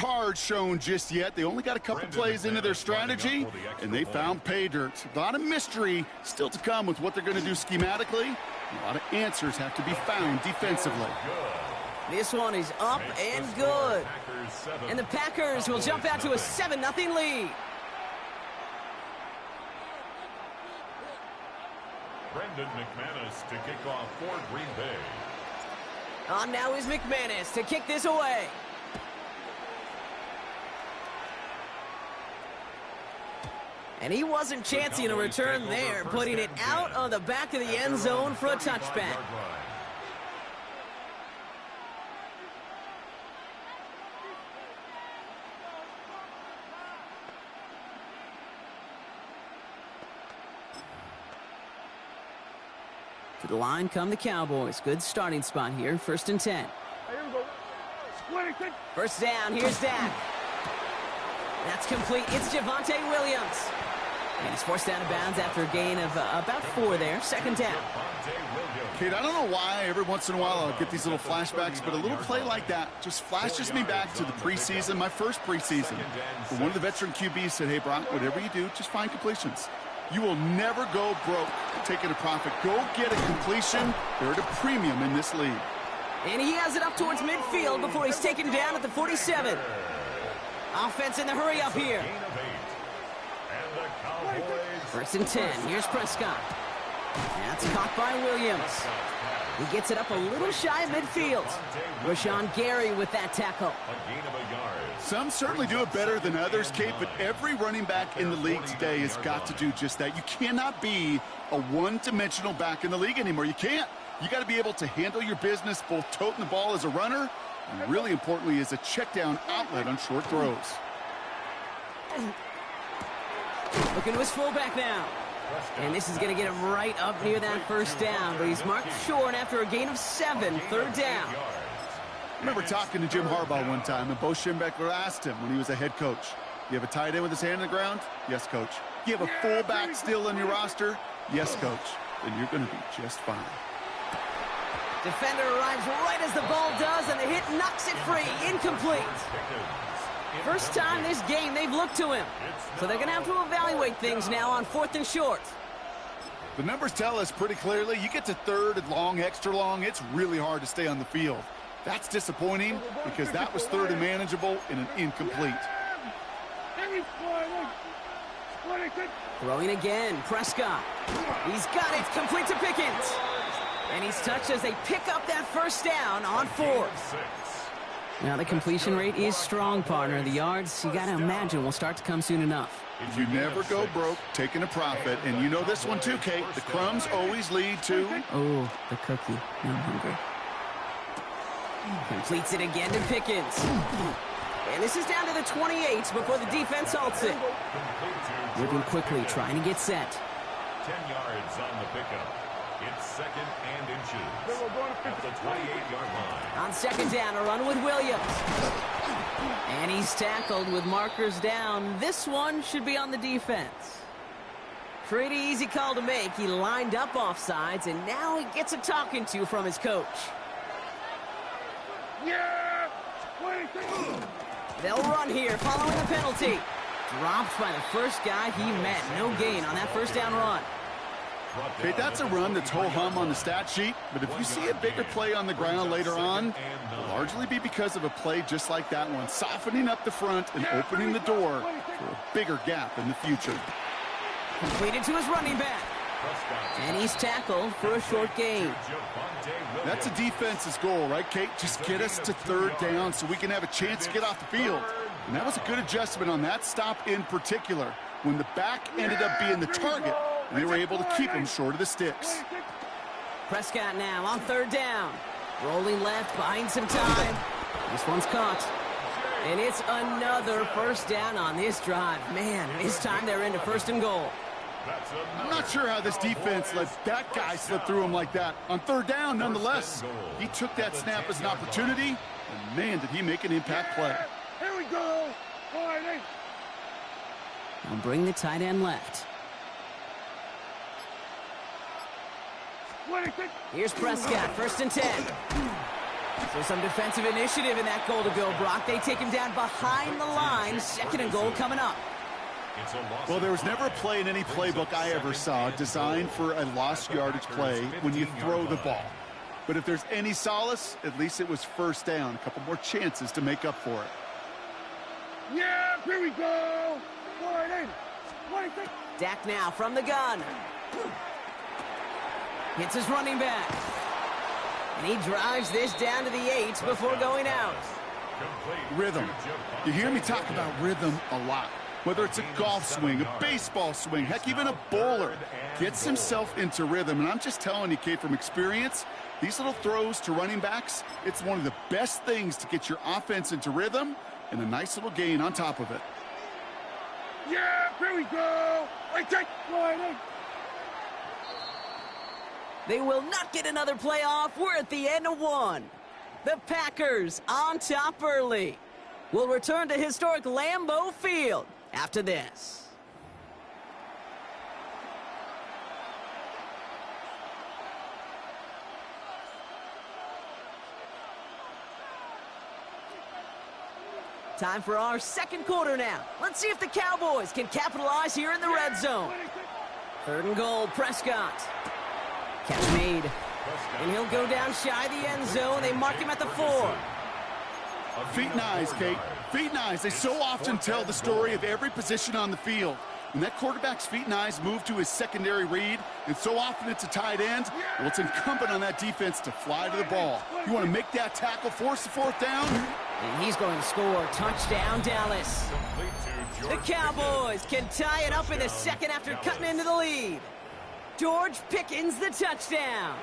card shown just yet. They only got a couple plays into their strategy, and they found pay dirt. A lot of mystery still to come with what they're going to do schematically. A lot of answers have to be found defensively. This one is up and good. And the Packers will jump out to a 7-0 lead. Brendan McManus to kick off for Green Bay. On now is McManus to kick this away. And he wasn't chancing a return there, putting it out on the back of the end zone for a touchback. To the line come the Cowboys. Good starting spot here, 1st and 10. First down, here's Dak. That's complete. It's Javonte Williams. And he's forced out of bounds after a gain of about 4 there. 2nd down. Kate, I don't know why every once in a while I'll get these little flashbacks, but a little play like that just flashes me back to the preseason, my first preseason. But one of the veteran QBs said, hey, Brock, whatever you do, just find completions. You will never go broke taking a profit. Go get a completion. They're at a premium in this league. And he has it up towards midfield before he's taken down at the 47. Offense in the hurry up here. 1st and 10. Here's Prescott. That's caught by Williams. He gets it up a little shy of midfield. Rashawn Gary with that tackle. Some certainly do it better than others, Kate, but every running back in the league today has got to do just that. You cannot be a one-dimensional back in the league anymore. You can't. You got to be able to handle your business, both toting the ball as a runner, and really importantly as a check-down outlet on short throws. Looking to his fullback now. And this is going to get him right up near that 1st down, but he's marked short after a gain of 7, 3rd down. I remember talking to Jim Harbaugh one time, and Bo Schembechler asked him when he was a head coach, you have a tight end with his hand on the ground? Yes, coach. You have a fullback still on your roster? Yes, coach. Then you're going to be just fine. Defender arrives right as the ball does, and the hit knocks it free. Incomplete. First time this game they've looked to him. So they're going to have to evaluate things now on 4th and short. The numbers tell us pretty clearly, you get to 3rd and long, extra long, it's really hard to stay on the field. That's disappointing because that was 3rd and manageable in an incomplete. Throwing again, Prescott. He's got it, complete to Pickens. And he's touched as they pick up that 1st down on 4th. Now the completion rate is strong, partner. The yards, you got to imagine, will start to come soon enough. You never go broke taking a profit. And you know this one too, Kate. The crumbs always lead to... Oh, the cookie. Now I'm hungry. Completes it again to Pickens. And this is down to the 28 before the defense halts it. Moving quickly, trying to get set. 10 yards on the pickup. It's 2nd and inches at the 28-yard line. On 2nd down, a run with Williams. And he's tackled with markers down. This one should be on the defense. Pretty easy call to make. He lined up offsides, and now he gets a talking to from his coach. Yeah! They'll run here following the penalty. Dropped by the first guy he met. No gain on that 1st down run. Okay, that's a run that's ho-hum on the stat sheet, but if you see a bigger play on the ground later on, it'll largely be because of a play just like that one, softening up the front and opening the door for a bigger gap in the future. Completed to his running back. And he's tackled for a short gain. That's a defense's goal, right, Kate? Just get us to 3rd down so we can have a chance to get off the field. And that was a good adjustment on that stop in particular. When the back ended up being the target, they were able to keep him short of the sticks. Prescott now on 3rd down. Rolling left, buying some time. This one's caught. And it's another 1st down on this drive. Man, this time they're into 1st and goal. I'm not sure how this defense let that guy slip through him like that. On 3rd down, nonetheless, he took that snap as an opportunity, and man, did he make an impact play. Here we go. Now bring the tight end left. Here's Prescott, 1st and 10. So some defensive initiative in that goal to go, Brock. They take him down behind the line. 2nd and goal coming up. Well, there was never a play in any playbook I ever saw designed for a lost yardage play when you throw the ball. But if there's any solace, at least it was first down. A couple more chances to make up for it. Yeah, here we go. Dak now from the gun. Hits his running back. And he drives this down to the 8 before going out. Rhythm. You hear me talk about rhythm a lot. Whether it's a golf swing, a baseball swing, heck, even a bowler gets himself into rhythm. And I'm just telling you, kid, from experience, these little throws to running backs, it's one of the best things to get your offense into rhythm and a nice little gain on top of it. Yeah, here we go. They will not get another playoff. We're at the end of 1. The Packers on top early. We'll return to historic Lambeau Field after this. Time for our 2nd quarter now. Let's see if the Cowboys can capitalize here in the red zone. 3rd and goal, Prescott. Catch made. And he'll go down shy of the end zone. They mark him at the 4. Feet and eyes, Kate. Feet and eyes. They so often tell the story of every position on the field. When that quarterback's feet and eyes move to his secondary read, and so often it's a tight end, well, it's incumbent on that defense to fly to the ball. You want to make that tackle, force the 4th down. And he's going to score. Touchdown, Dallas. The Cowboys can tie it up in the 2nd after cutting into the lead. George Pickens, the touchdown.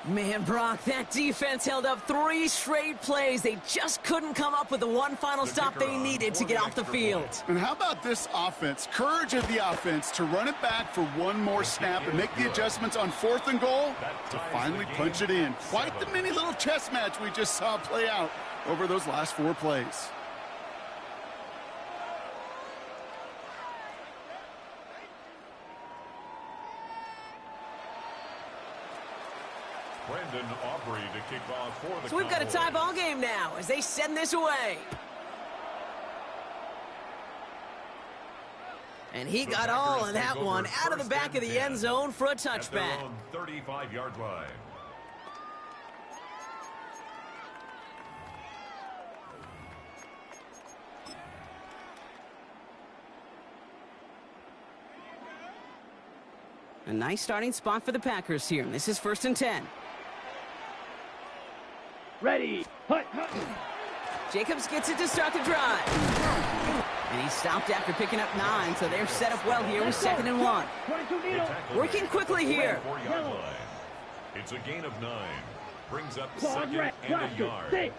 Man, Brock, that defense held up 3 straight plays. They just couldn't come up with the one final stop they needed to get off the field. And how about this offense? Courage of the offense to run it back for one more snap and make the adjustments on 4th and goal to finally punch it in. Quite the mini little chess match we just saw play out over those last 4 plays. To kick off for the so we've got a tie ball game now as they send this away. And he got all of that one out of the back of the end zone for a touchback. 35-yard line. A nice starting spot for the Packers here. This is 1st and 10. Ready. Jacobs gets it to start the drive. And he stopped after picking up 9, so they're set up well here with 2nd and 1. Working quickly here. It's a gain of 9. Brings up 2nd and a yard.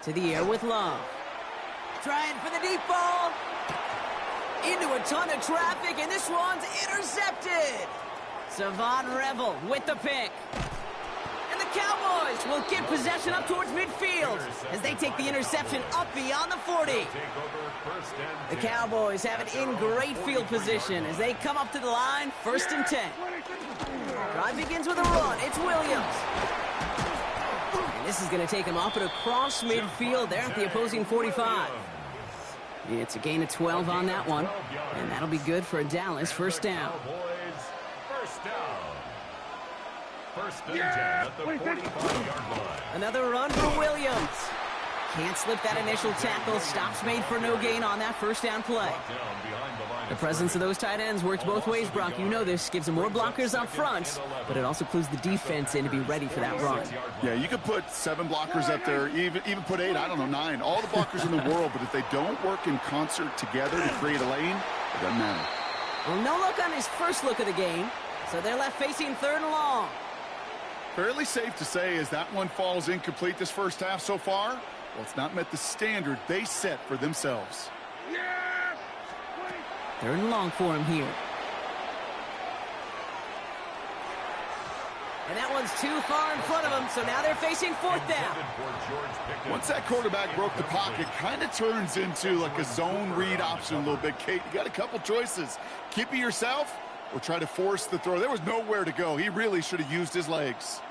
To the air with Love. Trying for the deep ball. Into a ton of traffic, and this one's intercepted. Savon Revel with the pick. And the Cowboys will get possession up towards midfield as they take the interception up beyond the 40. The Cowboys have it in great field position as they come up to the line, 1st and 10. Drive begins with a run. It's Williams. And this is going to take him up and across midfield there at the opposing 45. It's a gain of 12 on that one, and that'll be good for a Dallas 1st down. First and 10 at the 45-yard line. Another run for Williams. Can't slip that initial tackle. Stops made for no gain on that 1st down play. The presence of those tight ends works both ways, Brock. You know this. Gives them more blockers up front, but it also clues the defense in to be ready for that run. Yeah, you could put 7 blockers up there, even put 8, I don't know, 9. All the blockers in the world, but if they don't work in concert together to create a lane, it doesn't matter. Well, no look on his first look of the game, so they're left facing 3rd and long. Fairly safe to say as that one falls incomplete this first half so far, well, it's not met the standard they set for themselves. 3rd and long for him here. And that one's too far in front of him, so now they're facing 4th down. Once that quarterback broke the pocket, kind of turns into like a zone read option a little bit. Kate, you got a couple choices. Keep it yourself or try to force the throw. There was nowhere to go. He really should have used his legs.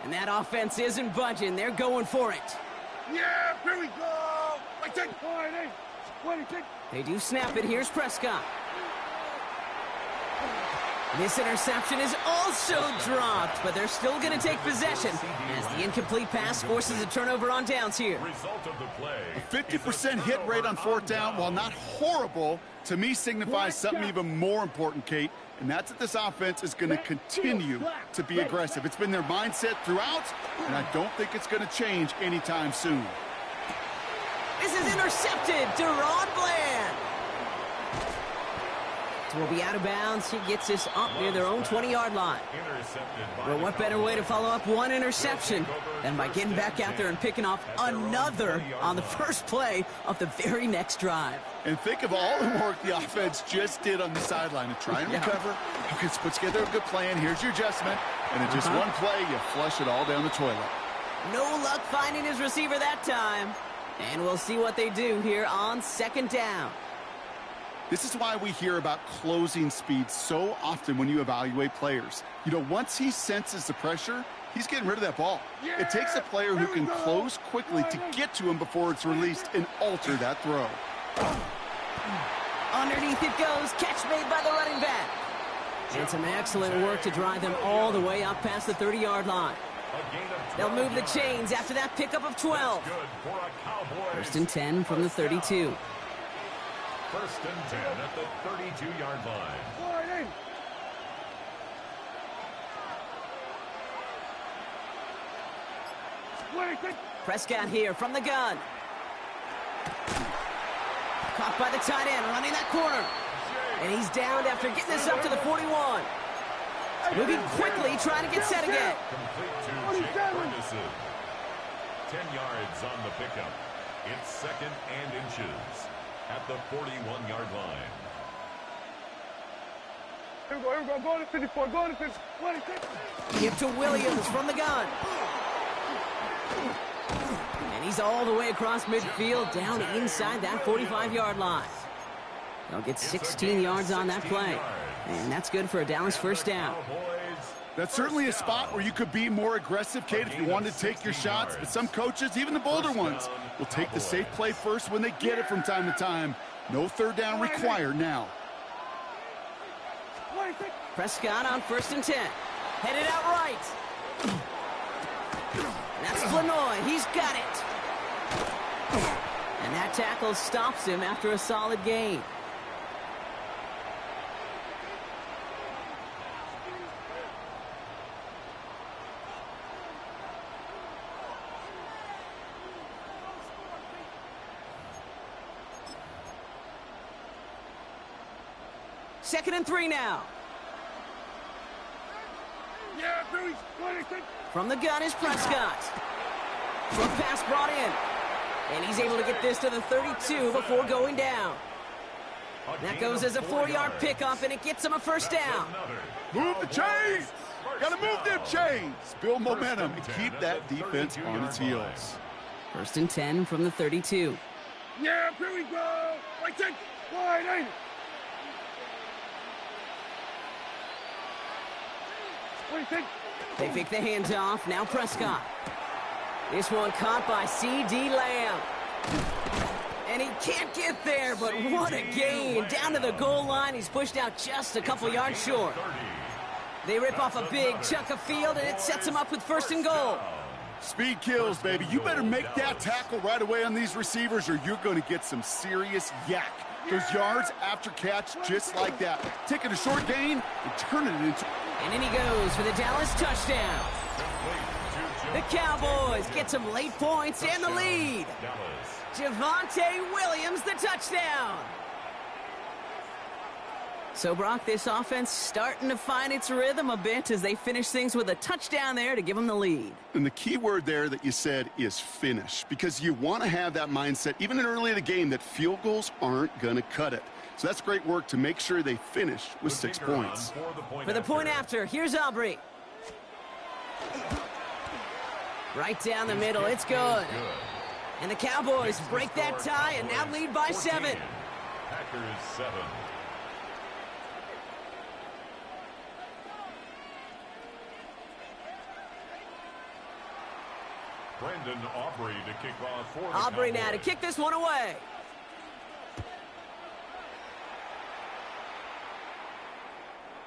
And that offense isn't budging. They're going for it. Yeah, here we go. Like that. 26. They do snap it. Here's Prescott. This interception is also dropped, but they're still going to take possession as the incomplete pass forces a turnover on downs here. Result of the play. A 50% hit rate on fourth down, while not horrible, to me signifies something even more important, Kate, and that's that this offense is going to continue to be aggressive. It's been their mindset throughout, and I don't think it's going to change anytime soon. This is intercepted. Deron Bland will be out of bounds. He gets this up near their own 20-yard line. Well, what better way to follow up one interception than by getting back out there and picking off another on the first play of the very next drive. And think of all the work the offense just did on the sideline to try and recover. You can put together a good plan. Here's your adjustment. And in just one play, you flush it all down the toilet. No luck finding his receiver that time. And we'll see what they do here on second down. This is why we hear about closing speed so often when you evaluate players. You know, once he senses the pressure, he's getting rid of that ball. It takes a player who can close quickly to get to him before it's released and alter that throw. Underneath it goes. Catch made by the running back. And some excellent work to drive them all the way up past the 30-yard line. They'll move the chains after that pickup of 12. First and 10 from the 32. First and 10 at the 32-yard line. Prescott here from the gun. Caught by the tight end, running that corner. And he's downed after getting this up to the 41. Moving quickly, trying to get set again. Complete to Jake Ferguson. 10 yards on the pickup. It's second and inches at the 41-yard line. Here we go. Go to 54. Go to 54. Give to Williams from the gun. And he's all the way across midfield, down inside that 45-yard line. They'll get 16 yards on that play. And that's good for a Dallas first down. That's certainly a spot where you could be more aggressive, Kate, if you wanted to take your shots. But some coaches, even the bolder ones, will take the safe play first when they get it from time to time. No third down required now. Prescott on first and 10. Headed out right. That's Flanoy. He's got it. And that tackle stops him after a solid gain. Second and 3 now. Yeah, Billy. From the gun is Prescott. Short pass brought in. And he's able to get this to the 32 before going down. That goes as a 4-yard pickup, and it gets him a first down. Move the chains! Gotta move them chains! Build momentum and keep that defense on its heels. First and 10 from the 32. Yeah, here we go. Like that. Wide in. They fake the handoff. Now Prescott. This one caught by C.D. Lamb. And he can't get there, but what a gain. Down to the goal line. He's pushed out just a couple yards short. They rip off a big chunk of field, and it sets him up with first and goal. Speed kills, baby. You better make that tackle right away on these receivers, or you're going to get some serious yak. Those yards after catch just like that. Taking a short gain and turning it into... And in he goes for the Dallas touchdown. The Cowboys get some late points and the lead. Javonte Williams, the touchdown. So, Brock, this offense starting to find its rhythm a bit as they finish things with a touchdown there to give them the lead. And the key word there that you said is finish, because you want to have that mindset, even in early in the game, that field goals aren't going to cut it. So that's great work to make sure they finish with 6 points. For the point after, here's Aubrey. Right down the middle, it's good. And the Cowboys break that tie and now lead by 7. Packers 7. Brendan Aubrey to kick off for the Aubrey Cowboys. now to kick this one away.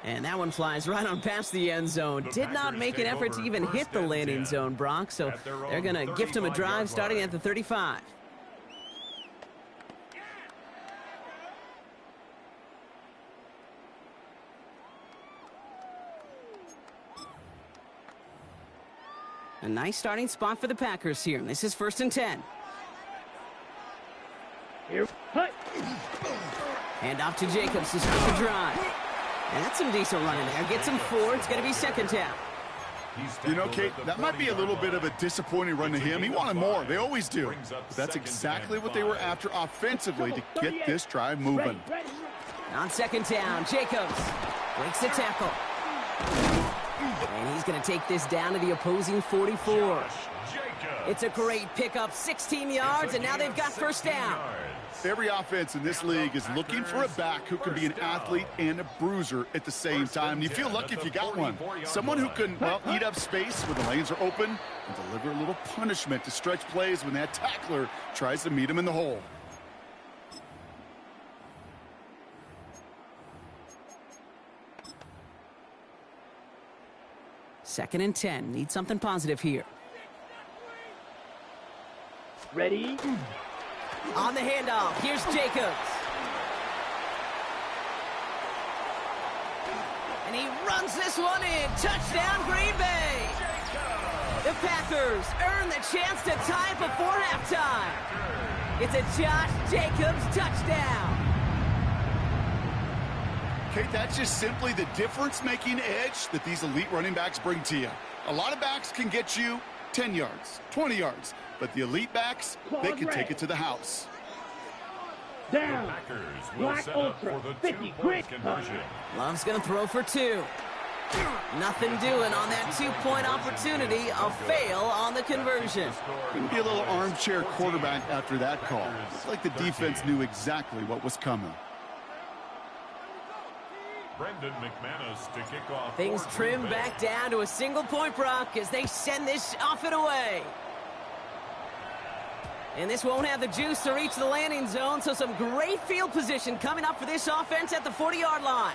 And that one flies right on past the end zone. Did not make an effort to even hit the landing zone, Brock. So they're going to gift him a drive starting at the 35. A nice starting spot for the Packers here. This is 1st and 10. Here, hut. Hand off to Jacobs to start the drive. And that's some decent running there. Gets him 4. It's going to be 2nd down. You know, Kate, that might be a little bit of a disappointing run to him. He wanted more. They always do. But that's exactly what they were after offensively to get this drive moving. On 2nd down, Jacobs breaks the tackle. And he's going to take this down to the opposing 44. It's a great pickup, 16 yards, and now they've got 1st down. Every offense in this league is looking for a back who can be an athlete and a bruiser at the same time. And you feel lucky if you got one. Someone who can, well, eat up space when the lanes are open and deliver a little punishment to stretch plays when that tackler tries to meet him in the hole. Second and 10. Need something positive here. Ready? On the handoff, here's Jacobs. And he runs this one in. Touchdown, Green Bay. The Packers earn the chance to tie it before halftime. It's a Josh Jacobs touchdown. Kate, that's just simply the difference-making edge that these elite running backs bring to you. A lot of backs can get you 10 yards, 20 yards. But the elite backs, they can take it to the house. Down. Packers will Black set up Ultra. for the 50 2-point quick. conversion. Love's going to throw for 2. Nothing doing on that 2-point opportunity. A fail on the conversion. You can be a little armchair quarterback after that call. It's like the defense knew exactly what was coming. Brendan McManus to kick off. Things for trim Green Bay. back down to a single point, Brock, as they send this off and away. And this won't have the juice to reach the landing zone, so some great field position coming up for this offense at the 40-yard line.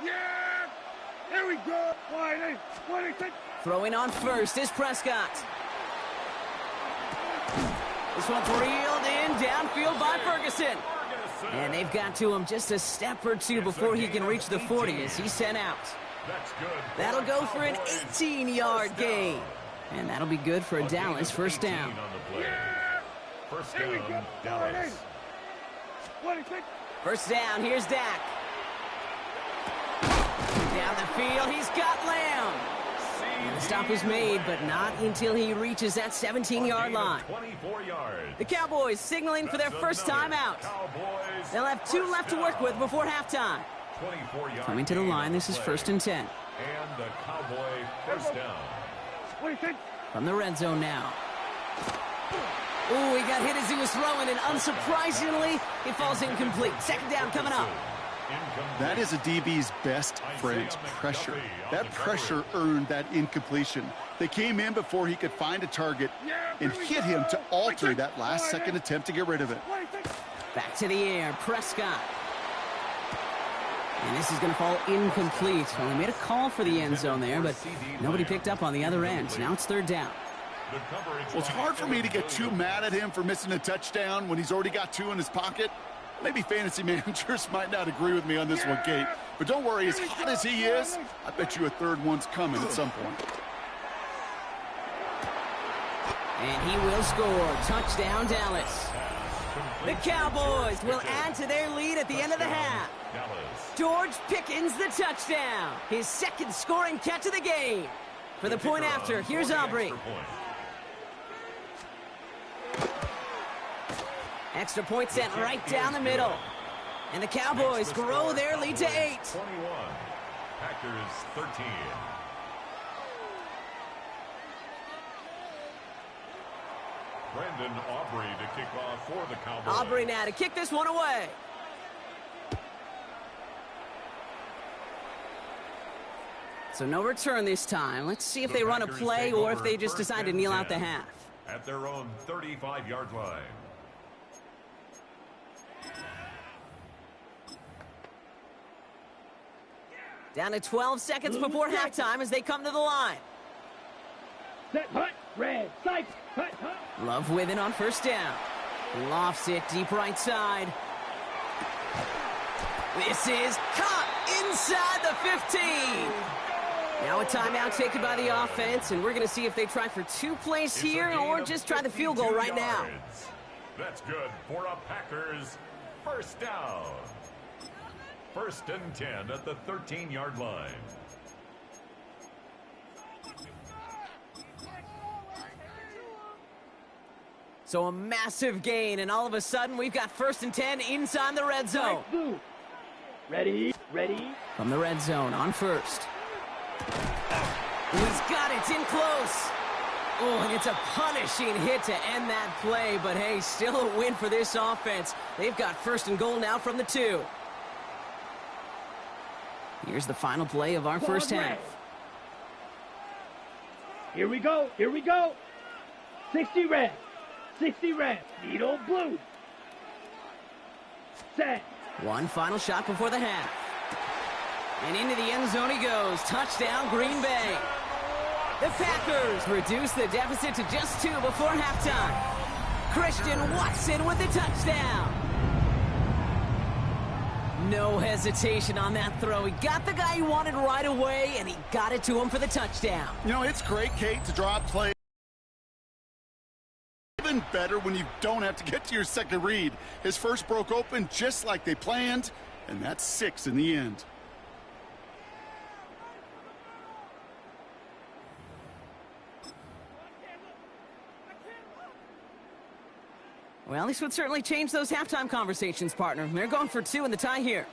Yeah! Here we go! 26. Throwing on first is Prescott. This one's reeled in downfield by Ferguson. And they've got to him just a step or two before he can reach the 40 as he's sent out. That's good. That'll go for an 18-yard gain. And that'll be good for a Dallas 1st down. On the play. First Here we go! down, Dallas. 26. 1st down, here's Dak. Down the field, he's got Lamb. And the stop is made, but not until he reaches that 17-yard line. 24 yards. The Cowboys signaling for their first time out. Cowboys. They'll have 2 left to work with before halftime. 24-yard Coming to the gain line, on this is play. 1st and 10. And the Cowboy first down. 26. From the red zone now. Ooh, he got hit as he was throwing, and unsurprisingly, it falls incomplete. 2nd down coming up. That is a DB's best friend, pressure. That pressure earned that incompletion. They came in before he could find a target and hit him to alter that last-second attempt to get rid of it. 26. Back to the air, Prescott. And this is going to fall incomplete. Well, they made a call for the end zone there, but nobody picked up on the other end. Now it's 3rd down. Well, it's hard for me to get too mad at him for missing a touchdown when he's already got 2 in his pocket. Maybe fantasy managers might not agree with me on this one, Kate. But don't worry, as hot as he is, I bet you a 3rd one's coming at some point. And he will score. Touchdown, Dallas. The Cowboys will add to their lead at the end of the half. George Pickens the touchdown. His 2nd scoring catch of the game. For the point after, here's Aubrey. Extra point sent right down the middle. And the Cowboys grow their lead to 8. 21. Packers 13. Brendan Aubrey to kick off for the Cowboys. Aubrey now to kick this one away. So no return this time. Let's see if they run a play or if they just decide to kneel out the half. At their own 35-yard line. Down to 12 seconds before halftime as they come to the line. Set, hut, red, sight, hut, hut. Love with it on first down. Lofts it deep right side. This is caught inside the 15. Now a timeout taken by the offense, and we're going to see if they try for 2 plays here or just try the field goal right now. That's good for a Packers first down. 1st and 10 at the 13-yard line. So a massive gain, and all of a sudden we've got 1st and 10 inside the red zone. Ready, ready. From the red zone on first. He's got it, it's in close. Oh, and it's a punishing hit to end that play, but hey, still a win for this offense. They've got 1st and goal now from the 2. Here's the final play of our first half. Here we go, here we go. 60 red, 60 red, needle blue. Set. One final shot before the half. And into the end zone he goes. Touchdown, Green Bay. The Packers reduce the deficit to just 2 before halftime. Christian Watson with the touchdown. No hesitation on that throw. He got the guy he wanted right away, and he got it to him for the touchdown. You know, it's great, Kate, to draw play. Even better when you don't have to get to your second read. His first broke open just like they planned, and that's 6 in the end. Well, this would certainly change those halftime conversations, partner. They're going for 2 in the tie here.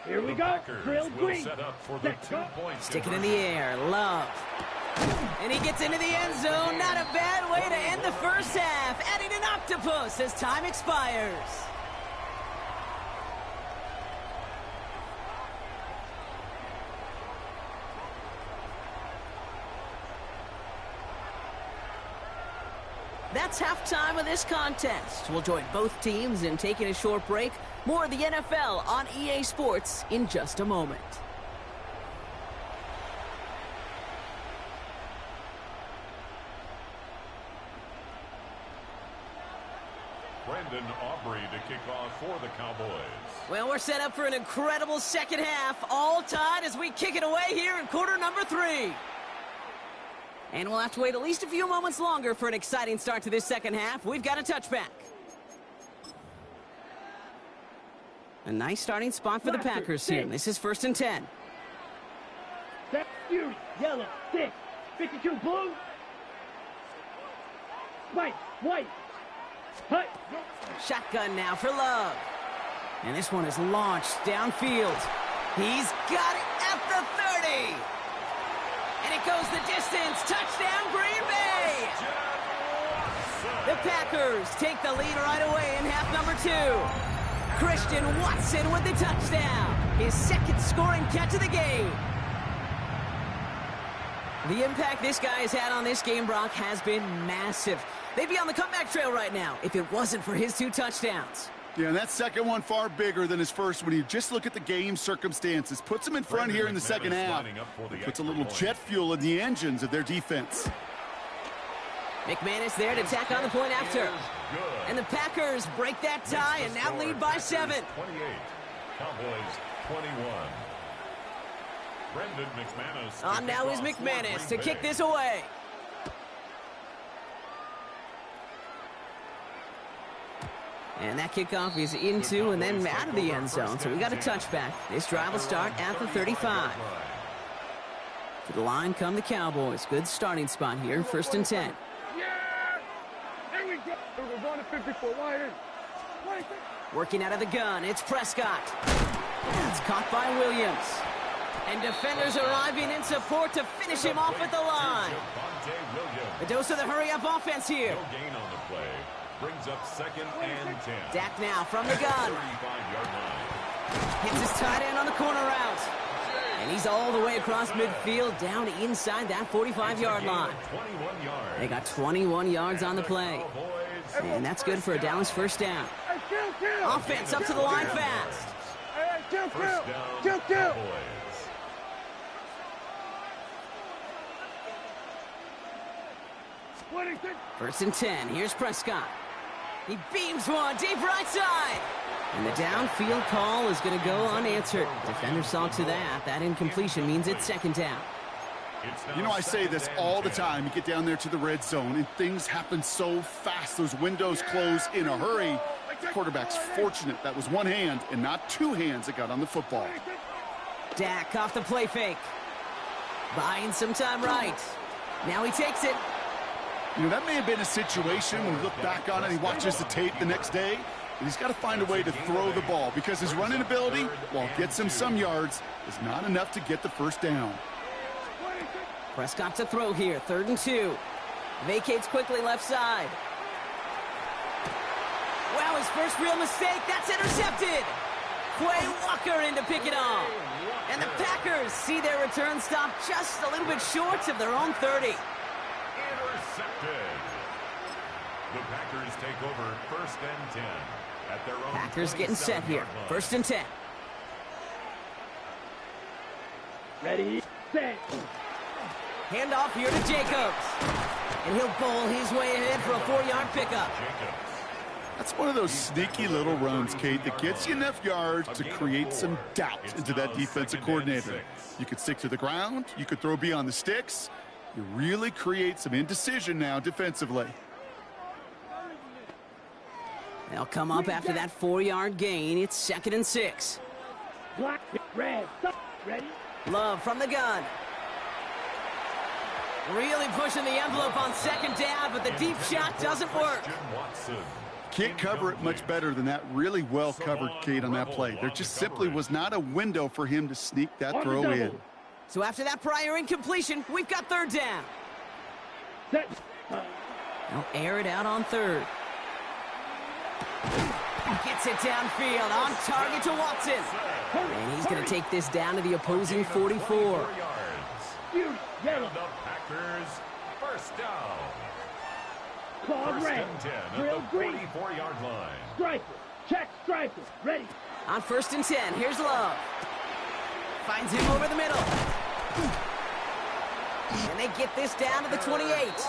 Here we go. Drill green. Set up for the 2-point Stick it in the air. Love. And he gets into the end zone. Not a bad way to end the first half. Adding an octopus as time expires. That's halftime of this contest. We'll join both teams in taking a short break. More of the NFL on EA Sports in just a moment. Brendan Aubrey to kick off for the Cowboys. Well, we're set up for an incredible second half. All tied as we kick it away here in quarter number 3. And we'll have to wait at least a few moments longer for an exciting start to this second half. We've got a touchback. A nice starting spot for the Packers here. This is 1st and 10. Set, Fury, yellow, 6, 52 blue. White, white. Hut. Shotgun now for Love. And this one is launched downfield. He's got it at the 30. And it goes the distance. Touchdown, Green Bay! The Packers take the lead right away in half number 2. Christian Watson with the touchdown. His second scoring catch of the game. The impact this guy has had on this game, Brock, has been massive. They'd be on the comeback trail right now if it wasn't for his 2 touchdowns. Yeah, and that second one far bigger than his first when you just look at the game circumstances. Puts them in front here in the second half. Puts a little jet fuel in the engines of their defense. McManus there to tack on the point after. And the Packers break that tie and now lead by 7. 28, Cowboys 21. Brendan McManus. On now is McManus to kick this away. And that kickoff is into and then out of the end zone. So we got a touchback. This drive will start at the 35. To the line come the Cowboys. Good starting spot here. 1st and 10. Yeah! There we go. We're going to 54 wide in. Working out of the gun. It's Prescott. It's caught by Williams. And defenders arriving in support to finish him off at the line. A dose of the hurry-up offense here. No gain on the play. Brings up 2nd and 10. Dak now from the gun. 35-yard line. Hits his tight end on the corner route. And he's all the way across midfield, down inside that 45-yard line. 21 yards. They got 21 yards on the play. And that's good for a Dallas first down. Offense up to the line fast. First down, Cowboys. First and 10. Here's Prescott. He beams one deep right side. And the downfield call is going to go unanswered. Defender saw to that. That incompletion means it's second down. You know, I say this all the time. You get down there to the red zone, and things happen so fast. Those windows close in a hurry. The quarterback's fortunate that was one hand and not two hands that got on the football. Dak off the play fake. Buying some time right. Now he takes it. You know, that may have been a situation when we look back on it, he watches the tape the next day, and he's got to find a way to throw the ball because his running ability, while it gets him some yards, is not enough to get the first down. Prescott to throw here, 3rd and 2. Vacates quickly left side. Wow, his first real mistake. That's intercepted. Quay Walker in to pick it off. And the Packers see their return stop just a little bit short of their own 30. Intercepted. The Packers take over 1st and 10 at their own. Packers getting set here. 1st and 10. Ready, set. Handoff here to Jacobs. And he'll bowl his way ahead for a 4-yard pickup. That's one of those sneaky little runs, Kate, that gets you enough yards to create some doubt into that defensive coordinator. You could stick to the ground. You could throw beyond the sticks. You really create some indecision now defensively. They'll come up after that 4-yard gain. It's 2nd and 6. Black, red, stop. Ready? Love from the gun. Really pushing the envelope on 2nd down, but the deep shot doesn't work. Can't cover it much better than that. Really well covered, Kate, on that play. There just simply was not a window for him to sneak that throw in. So after that prior incompletion, we've got 3rd down. Set. They'll air it out on 3rd. Gets it downfield, on target to Watson. And he's going to take this down to the opposing 44. Yellow. The Packers first down. Claw red. 10 Real at the green. 44-yard line. Striker. Check striker. Ready. On 1st and 10, here's Love. Finds him over the middle. And they get this down to the 28.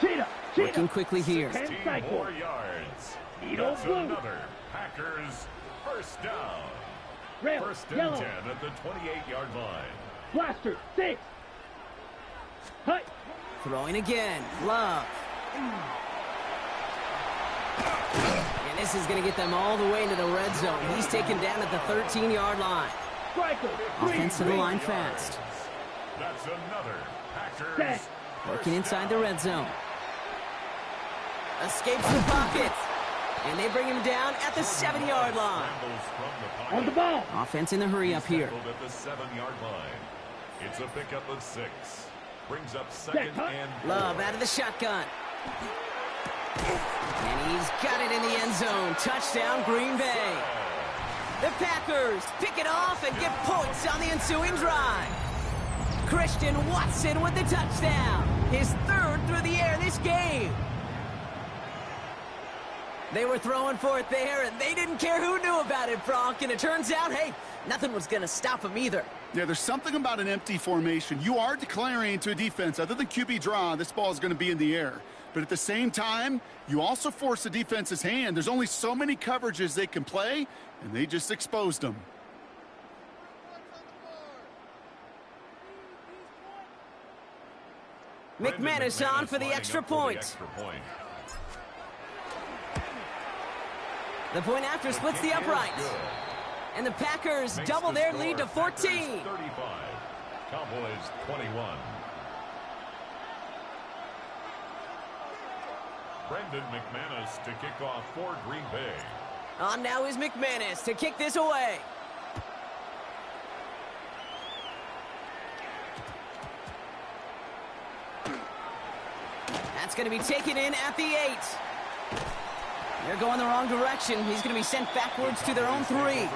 Cheetah. Working quickly here. 10 cycle. 4 yards. Needle That's blue. another Packers first down. Red. 1st and Yellow. 10 at the 28-yard line. Blaster. 6. Hut. Throwing again. Love. And this is going to get them all the way into the red zone. He's taken down at the 13-yard line. Striker. Offense to the line fast. That's another Packers. Set. Working inside the red zone. Escapes the pocket. And they bring him down at the 7-yard line. On the ball. Offense in the hurry up here. At the 7-yard line. It's a pickup of 6. Brings up 2nd and 4. Love out of the shotgun. And he's got it in the end zone. Touchdown, Green Bay. The Packers pick it off and get points on the ensuing drive. Christian Watson with the touchdown. His 3rd through the air this game. They were throwing for it there, and they didn't care who knew about it, Frank. And it turns out, hey, nothing was going to stop him either. Yeah, there's something about an empty formation. You are declaring to a defense, other than QB draw, this ball is going to be in the air. But at the same time, you also force the defense's hand. There's only so many coverages they can play, and they just exposed them. McManus on for the extra point. The point after splits the uprights. And the Packers double their lead to 14. 35. Cowboys 21. Brendan McManus to kick off for Green Bay. On now is McManus to kick this away. going to be taken in at the 8. They're going the wrong direction. He's going to be sent backwards to their own 3.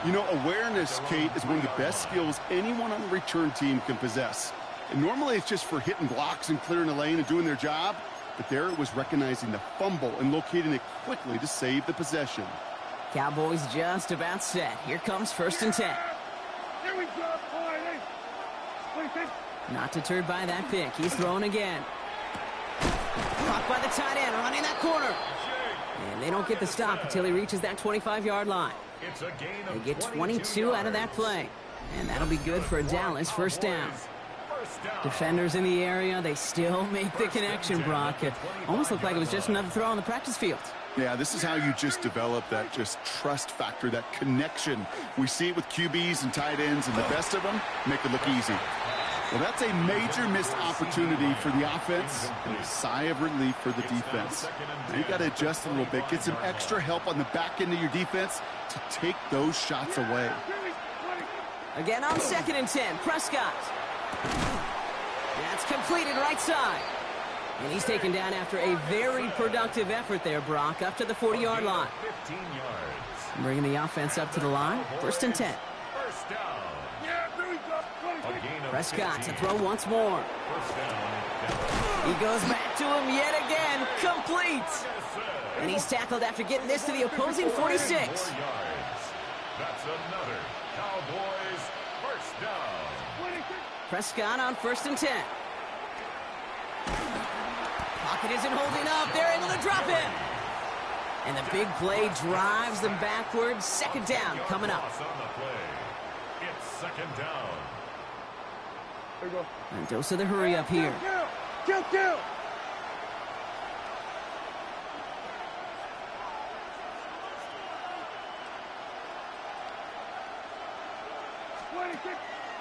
You know, awareness, Kate, is one of the best skills anyone on the return team can possess. And normally it's just for hitting blocks and clearing a lane and doing their job. But there it was recognizing the fumble and locating it quickly to save the possession. Cowboys just about set. Here comes 1st and 10. Here we go, Not deterred by that pick. He's throwing again. Caught by the tight end, running that corner. And they don't get the stop until he reaches that 25-yard line. They get 22 out of that play. And that'll be good for a Dallas 1st down. Defenders in the area, they still make the connection, Brock. It almost looked like it was just another throw on the practice field. Yeah, this is how you just develop that just trust factor, that connection. We see it with QBs and tight ends, and the best of them make it look easy. Well, that's a major missed opportunity for the offense and a sigh of relief for the defense. Now you got to adjust a little bit, get some extra help on the back end of your defense to take those shots away. Again on 2nd and 10, Prescott. That's completed right side. And he's taken down after a very productive effort there, Brock, up to the 40-yard line. 15 yards. Bringing the offense up to the line, 1st and 10. First down. Prescott to throw once more. He goes back to him yet again, complete. And he's tackled after getting this to the opposing 46. That's another Cowboys first down. Prescott on 1st and 10. Pocket isn't holding up. They're able to drop him. And the big play drives them backwards. 2nd down coming up. It's 2nd down. And dose of the hurry up here. Kill.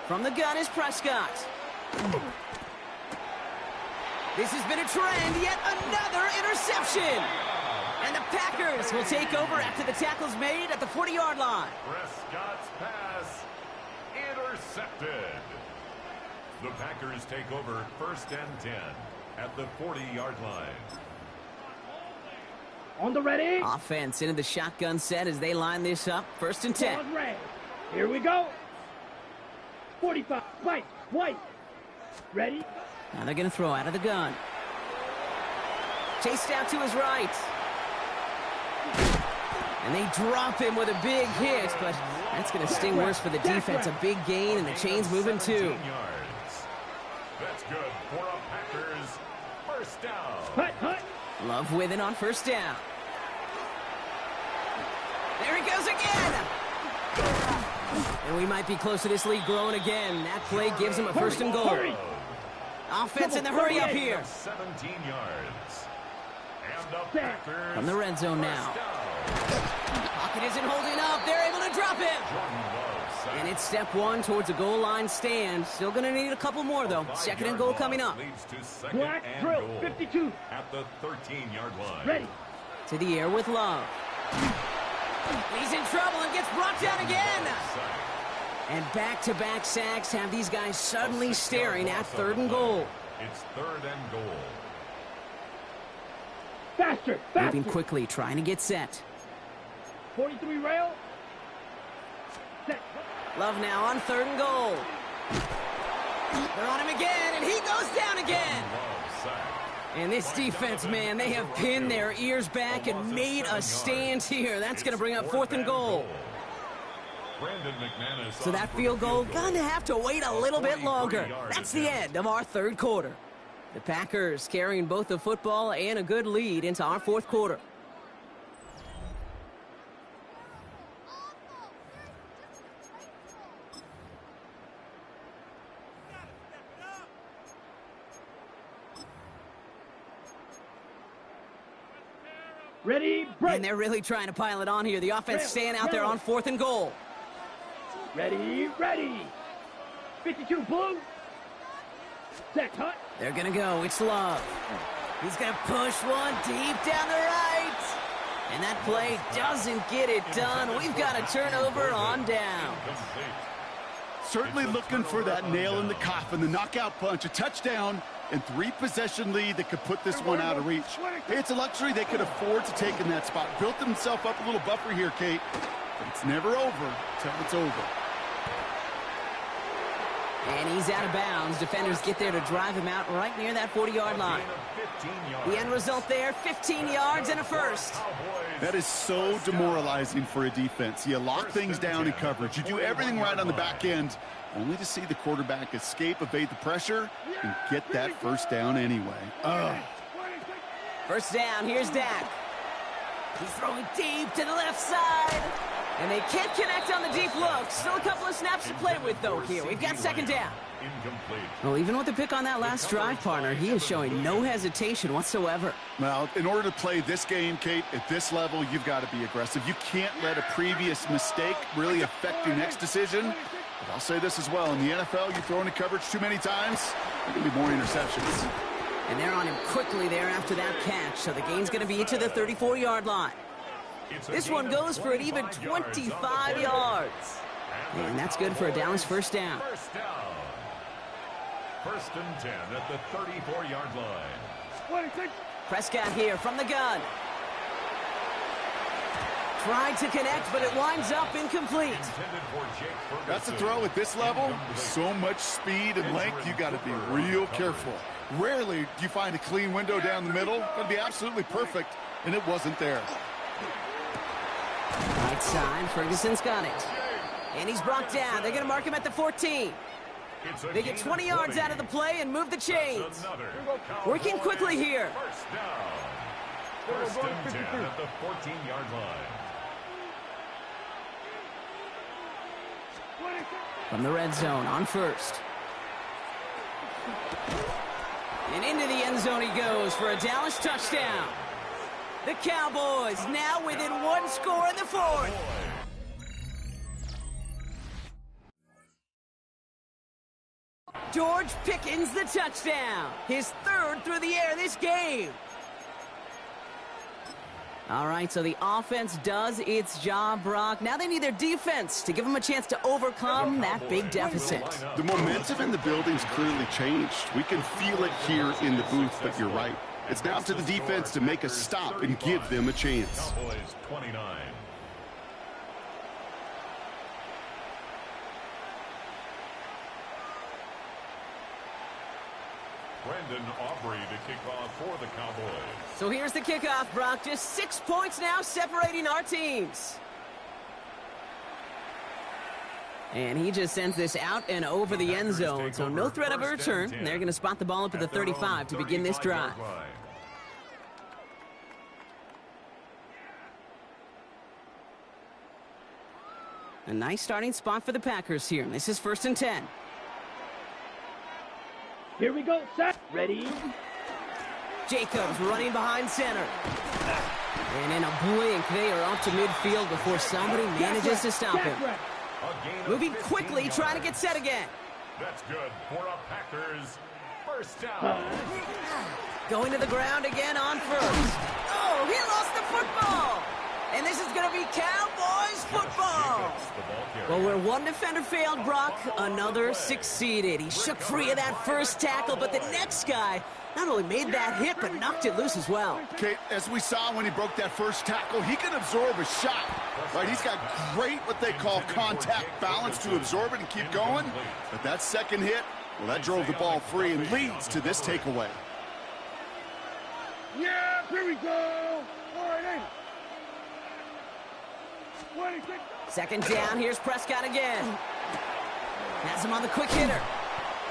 From the gun is Prescott. This has been a trend, yet another interception. And the Packers will take over after the tackle's made at the 40-yard line. Prescott's pass intercepted. The Packers take over 1st and 10 at the 40-yard line. On the ready. Offense into the shotgun set as they line this up. 1st and 10. Here we go. 45. White. Ready. Now they're going to throw out of the gun. Chased out to his right. And they drop him with a big hit, but that's going to sting worse for the defense. A big gain, and the chain's moving too. That's good for a Packers first down. Hut. Love with it on 1st down. There he goes again. And we might be close to this lead growing again. That play gives him a 1st and goal. Offense in the hurry up here. 17 yards. And the Packers from the red zone now. Pocket isn't holding up. They're able to drop him. And it's step 1 towards a goal line stand. Still going to need a couple more, though. 2nd and goal coming up. Black drill, 52. At the 13-yard line. Ready. To the air with Love. He's in trouble and gets brought down again. And back-to-back sacks have these guys suddenly staring at 3rd and goal. It's 3rd and goal. Faster. Moving quickly, trying to get set. 43 rail. Set. Love now on 3rd and goal. They're on him again, and he goes down again. And this defense, man, they have pinned their ears back and made a stand here. That's going to bring up 4th and goal. So that field goal going to have to wait a little bit longer. That's the end of our 3rd quarter. The Packers carrying both the football and a good lead into our 4th quarter. Ready, break. And they're really trying to pile it on here. The offense staying out there on 4th and goal. Ready. 52 blue. Set, hut. They're going to go. It's Love. He's going to push one deep down the right. And that play doesn't get it done. We've got a turnover on down. Certainly looking for that nail in the coffin, the knockout punch, a touchdown. and 3-possession lead that could put this one out of reach. Hey, it's a luxury they could afford to take in that spot. Built themselves up a little buffer here, Kate. But it's never over till it's over. And he's out of bounds. Defenders get there to drive him out right near that 40-yard line. The end result there, 15 yards and a first. That is so demoralizing for a defense. You lock things down in coverage. You do everything right on the back end, only to see the quarterback escape, evade the pressure, and get that first down anyway. First down, here's Dak. He's throwing deep to the left side. And they can't connect on the deep look. Still a couple of snaps to play with, though, here. We've got second down. Well, even with the pick on that last drive, partner, he is showing no hesitation whatsoever. Well, in order to play this game, Kate, at this level, you've got to be aggressive. You can't let a previous mistake really affect your next decision. But I'll say this as well. In the NFL, you throw into coverage too many times, there can be more interceptions. And they're on him quickly there after that catch. So the gain's going to be to the 34-yard line. This one goes for an even 25 yards. And that's good for a Dallas first down. First and 10 at the 34-yard line. Prescott here from the gun. Tried to connect, but it winds up incomplete. That's a throw at this level. With so much speed and length, you got to be real careful. Rarely do you find a clean window down the middle. Going to be absolutely perfect, and it wasn't there. Right side, Ferguson's got it. And he's brought down. They're going to mark him at the 14. They get 20 yards out of the play and move the chains. Working quickly here. First and 10 at the 14-yard line. From the red zone on first. And into the end zone he goes for a Dallas touchdown. The Cowboys now within one score in the fourth. George Pickens the touchdown. His third through the air this game. All right, so the offense does its job, Brock. Now they need their defense to give them a chance to overcome that big deficit. The momentum in the building's clearly changed. We can feel it here in the booth, but you're right. It's now up to the defense to make a stop and give them a chance. Cowboys 29. Brendan Aubrey to kick off for the Cowboys. So here's the kickoff, Brock. Just 6 points now separating our teams. And he just sends this out and over the end zone, so no threat of a return. They're going to spot the ball up at the 35 to begin this drive. A nice starting spot for the Packers here. This is first and 10. Here we go, set, ready. Jacobs running behind center. And in a blink, they are up to midfield before somebody manages to stop him. Moving quickly, trying to get set again. That's good for a Packers first down. Going to the ground again on first. Oh, he lost the football. And this is going to be Cowboys football. Well, where one defender failed, Brock, another succeeded. He shook free of that first tackle, but the next guy not only made that hit, but knocked it loose as well. Okay, as we saw when he broke that first tackle, he can absorb a shot. Right, he's got great what they call contact balance to absorb it and keep going. But that second hit, well, that drove the ball free and leads to this takeaway. Yeah, here we go. All right, Second down, here's Prescott again. Has him on the quick hitter.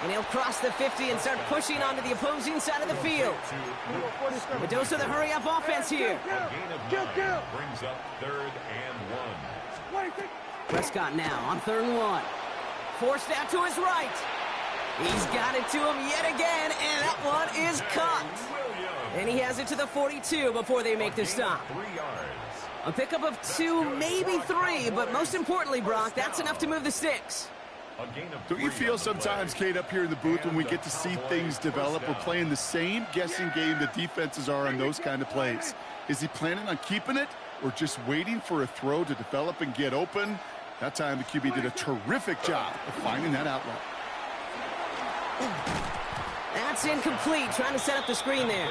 And he'll cross the 50 and start pushing onto the opposing side of the field. A dose of the hurry-up offense here. Brings up third and 1. Prescott now on 3rd and 1. Forced out to his right. He's got it to him yet again, and that one is caught. And he has it to the 42 before they make the stop. 3 yards. A pickup of 2, maybe 3, but most importantly, Brock, that's enough to move the sticks. Don't you feel sometimes, Kate, up here in the booth when we get to see things develop, we're playing the same guessing game the defenses are on those kind of plays? Is he planning on keeping it or just waiting for a throw to develop and get open? That time the QB did a terrific job of finding that outlet. That's incomplete, trying to set up the screen there.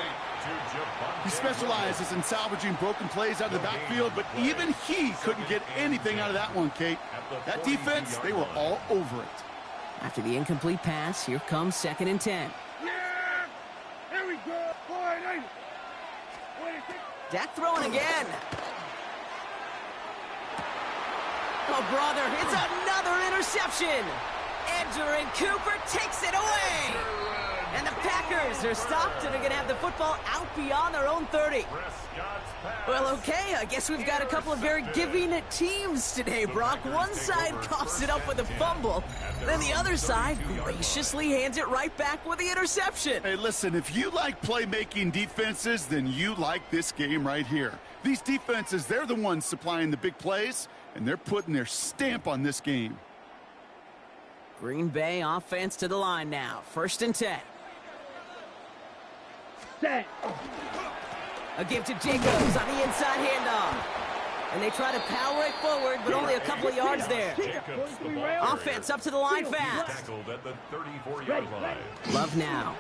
He specializes in salvaging broken plays out of the backfield, but even he couldn't get anything out of that one, Kate. That defense, they were all over it. After the incomplete pass, here comes 2nd and 10. Yeah! Here we go! Boy, Dak throwing again. Oh, brother, it's another interception. Edger and Cooper takes it away. And the Packers are stopped and are going to have the football out beyond their own 30. Well, okay, I guess we've got a couple of very giving teams today, Brock. One side coughs it up with a fumble, then the other side graciously hands it right back with the interception. Hey, listen, if you like playmaking defenses, then you like this game right here. These defenses, they're the ones supplying the big plays, and they're putting their stamp on this game. Green Bay offense to the line now. 1st and 10. set. A give to Jacobs on the inside handoff. And they try to power it forward, but only a couple of yards there. Offense up to the line fast. Tackled at the 34-yard line. Love now.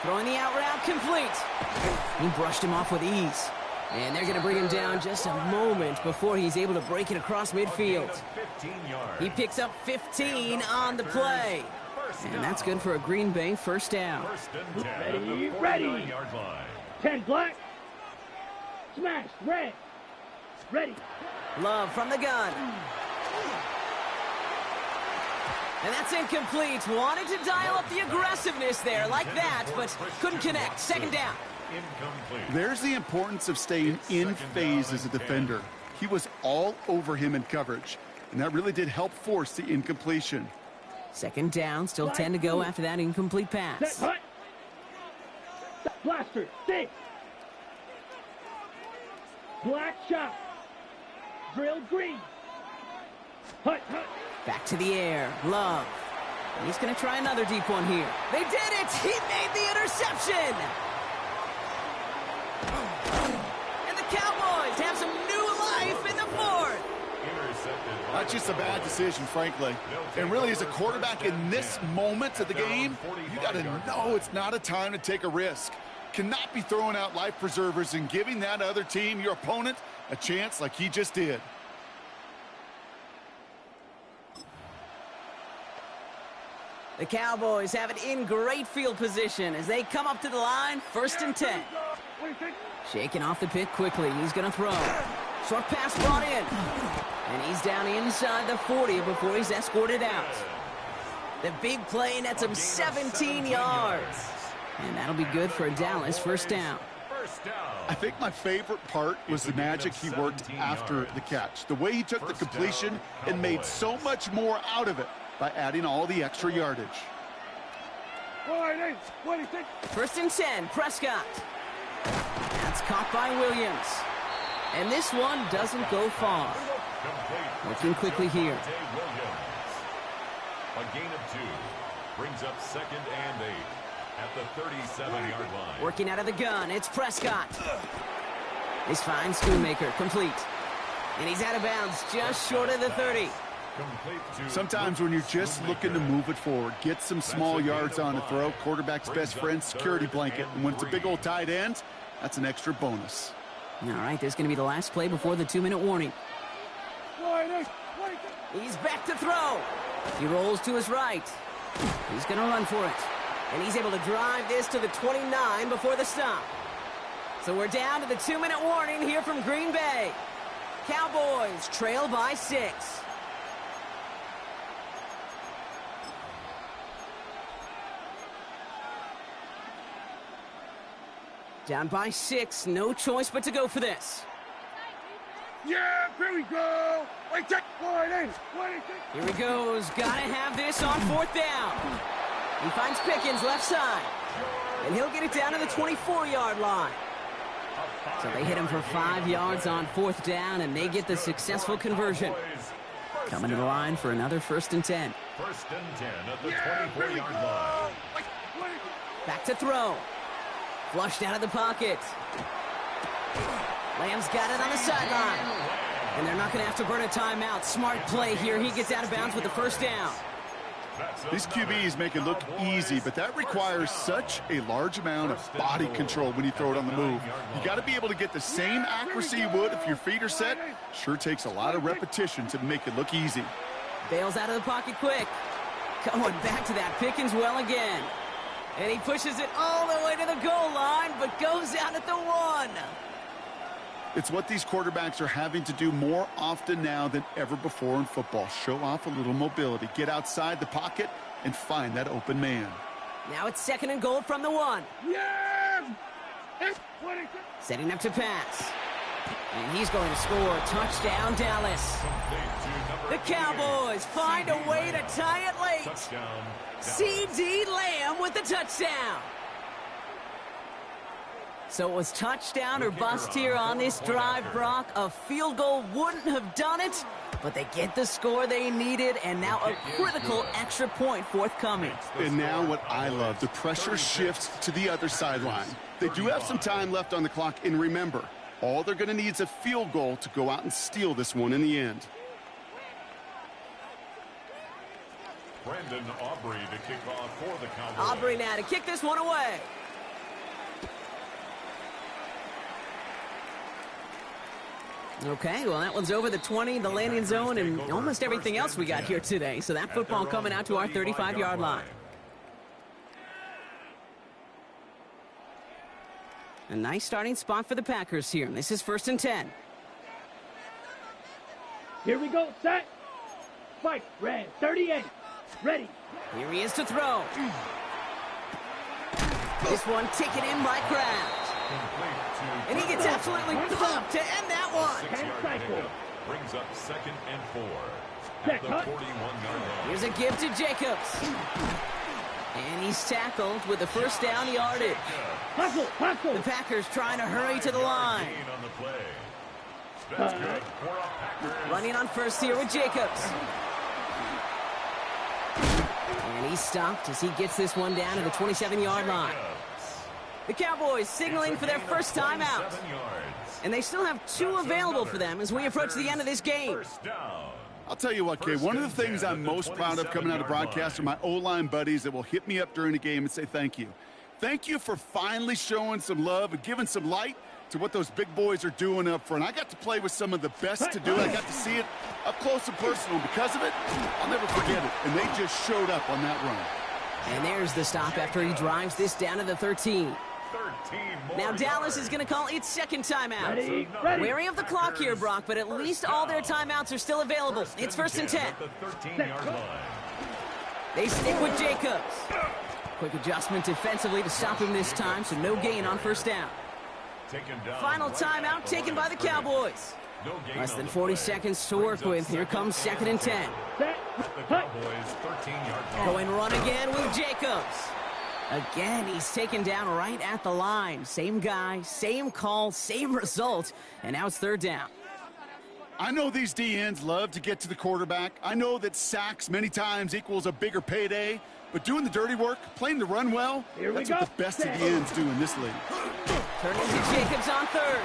Throwing the out route complete. He brushed him off with ease. And they're going to bring him down just a moment before he's able to break it across midfield. He picks up 15 on the play. And that's good for a Green Bay first down. Ready. 10 black. Smash. Red. Ready. Love from the gun. And that's incomplete. Wanted to dial up the aggressiveness there like that, but couldn't connect. Second down. There's the importance of staying in phase as a defender. He was all over him in coverage, and that really did help force the incompletion. Second down, still 10 to go after that incomplete pass. Blaster, 6. Black shot. Drill green. Hut. Back to the air. Love. And he's going to try another deep one here. They did it! He made the interception! And the Cowboys have some new life in the fourth. That's just a bad decision, frankly. And really, as a quarterback in this moment of the game, you got to know it's not a time to take a risk. Cannot be throwing out life preservers and giving that other team, your opponent, a chance like he just did. The Cowboys have it in great field position as they come up to the line, 1st and 10. Shaking off the pick quickly. He's going to throw. Short pass brought in. And he's down inside the 40 before he's escorted out. The big play nets him 17 yards. And that'll be good for a Dallas first down. I think my favorite part was the magic he worked after the catch. The way he took the completion and made so much more out of it by adding all the extra yardage. 1st and 10, Prescott. That's caught by Williams. And this one doesn't go far. Working quickly here. A gain of 2 brings up 2nd and 8 at the 37-yard line. Working out of the gun, it's Prescott. He's fine, Schoonmaker, complete. And he's out of bounds, just short of the 30. Sometimes when you're just looking to move it forward, get some small yards on a throw, quarterback's best friend, security blanket. And when it's a big old tight end, that's an extra bonus. All right, there's going to be the last play before the 2-minute warning. He's back to throw. He rolls to his right. He's going to run for it. And he's able to drive this to the 29 before the stop. So we're down to the 2-minute warning here from Green Bay. Cowboys trail by 6. Down by 6, no choice but to go for this. Yeah, here we go. Here he goes. Gotta have this on 4th down. He finds Pickens left side. And he'll get it down to the 24-yard line. So they hit him for 5 yards on 4th down, and they get the successful conversion. Coming to the line for another 1st and 10. 1st and 10 at the 24-yard line. Back to throw. Flushed out of the pocket. Lamb's got it on the sideline. And they're not going to have to burn a timeout. Smart play here. He gets out of bounds with the 1st down. These QBs make it look easy, but that requires such a large amount of body control when you throw it on the move. You got to be able to get the same accuracy you would if your feet are set. Sure takes a lot of repetition to make it look easy. Bails out of the pocket quick. Going back to that Pickens well again. And he pushes it all the way to the goal line, but goes out at the 1. It's what these quarterbacks are having to do more often now than ever before in football. Show off a little mobility. Get outside the pocket and find that open man. Now it's 2nd and goal from the 1. Yeah! Setting up to pass. And he's going to score. Touchdown, Dallas. The Cowboys find a way to tie it late. C.D. Lamb with the touchdown. So it was touchdown or bust here on this drive, Brock. A field goal wouldn't have done it, but they get the score they needed, and now a critical extra point forthcoming. And now what I love, the pressure shifts to the other sideline. They do have some time left on the clock, and remember, all they're going to need is a field goal to go out and steal this one in the end. Brandon Aubrey to kick off for the Cowboys. Aubrey now to kick this one away. Okay, well, that one's over the 20, the landing zone, and almost everything else we got here today. So that football coming out to our 35-yard line. A nice starting spot for the Packers here. This is 1st and 10. Here we go, set. Fight, red, 38. Ready. Here he is to throw. This one taken in by Kraft. And he gets absolutely pumped to end that one. Brings up 2nd and 4 at the 41-yard line. Here's a give to Jacobs. And he's tackled with the first down yardage. Hustle. The Packers trying to hurry to the line. On the play. That's good for a Packers. Running on first here with Jacobs. And he's stopped as he gets this one down to the 27-yard line. The Cowboys signaling for their first timeout. And they still have 2 available for them as we approach the end of this game. I'll tell you what, Kay, one of the things I'm most proud of coming out of broadcast are my O-line buddies that will hit me up during the game and say thank you. Thank you for finally showing some love and giving some light to what those big boys are doing up front. I got to play with some of the best to do it. I got to see it up close and personal. Because of it, I'll never forget it. And they just showed up on that run. And there's the stop after he drives this down to the 13. Now Dallas is going to call its 2nd timeout. Ready. Wary of the clock here, Brock, but at least all their timeouts are still available. It's 1st and 10. They stick with Jacobs. Quick adjustment defensively to stop him this time, so no gain on 1st down. Final timeout taken by the Cowboys. Less than 40 seconds to work with. Here comes 2nd and 10. Going run again with Jacobs. Again, he's taken down right at the line. Same guy, same call, same result, and now it's 3rd down. I know these D-ends love to get to the quarterback. I know that sacks many times equals a bigger payday, but doing the dirty work, playing the run well, that's what the best of the ends do in this league. Turning to Jacobs on 3rd.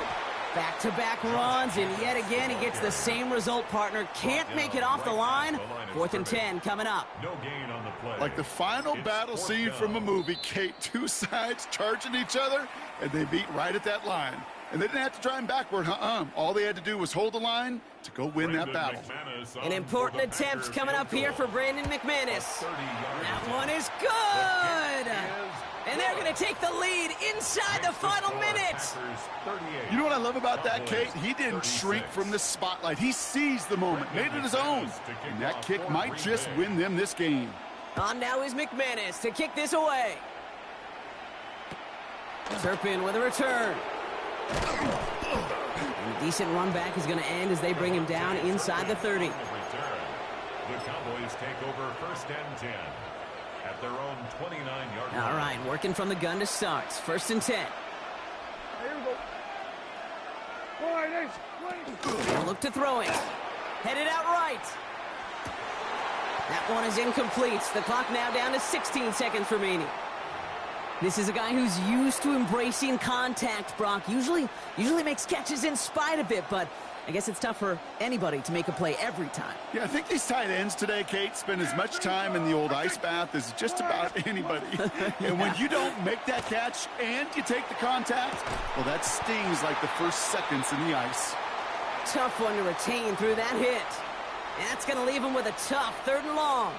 Back-to-back runs, and yet again he gets the same result, partner. Can't make it off the line. 4th and 10 coming up. No gain on the play. Like the final battle scene from a movie, Kate, 2 sides charging each other, and they meet right at that line. And they didn't have to drive backward, All they had to do was hold the line to go win that battle. An important attempt coming up here for Brandon McManus. That one is good! And they're going to take the lead inside the final minute. You know what I love about that, Kate? He didn't shrink from the spotlight. He seized the moment, made it his own. And that kick might just win them this game. On now is McManus to kick this away. Turpin with a return. And a decent run back is going to end as they bring him down inside the 30. The Cowboys take over 1st and 10 at their own 29-yard line. All right, working from the gun to start. 1st and 10. They'll look to throw it. Headed out right. That one is incomplete. The clock now down to 16 seconds remaining. This is a guy who's used to embracing contact, Brock. Usually makes catches in spite of it, but I guess it's tough for anybody to make a play every time. Yeah, I think these tight ends today, Kate, spend as much time in the old ice bath as just about anybody. And when you don't make that catch and you take the contact, well, that stings like the first seconds in the ice. Tough one to retain through that hit. And that's going to leave him with a tough 3rd and long.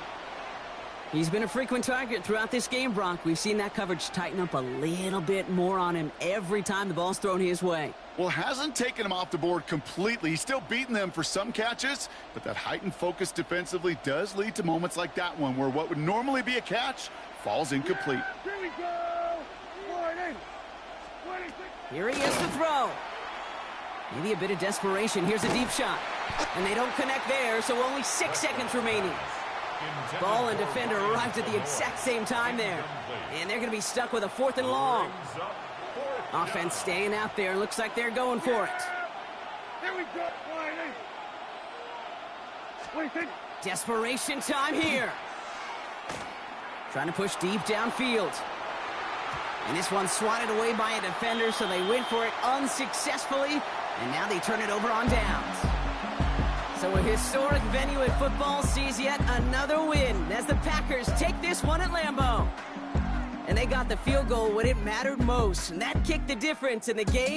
He's been a frequent target throughout this game, Bronk. We've seen that coverage tighten up a little bit more on him every time the ball's thrown his way. Well, hasn't taken him off the board completely. He's still beating them for some catches, but that heightened focus defensively does lead to moments like that one where what would normally be a catch falls incomplete. Here we go. 40. 26. Here he is to throw. Maybe a bit of desperation. Here's a deep shot. And they don't connect there, so only 6 seconds remaining. Ball and defender arrived at the exact same time there. And they're going to be stuck with a 4th and long. Offense staying out there. Looks like they're going for it. Here we go. 26. Desperation time here. Trying to push deep downfield. And this one swatted away by a defender, so they went for it unsuccessfully. And now they turn it over on downs. So a historic venue in football sees yet another win as the Packers take this one at Lambeau. And they got the field goal when it mattered most, and that kicked the difference in the game.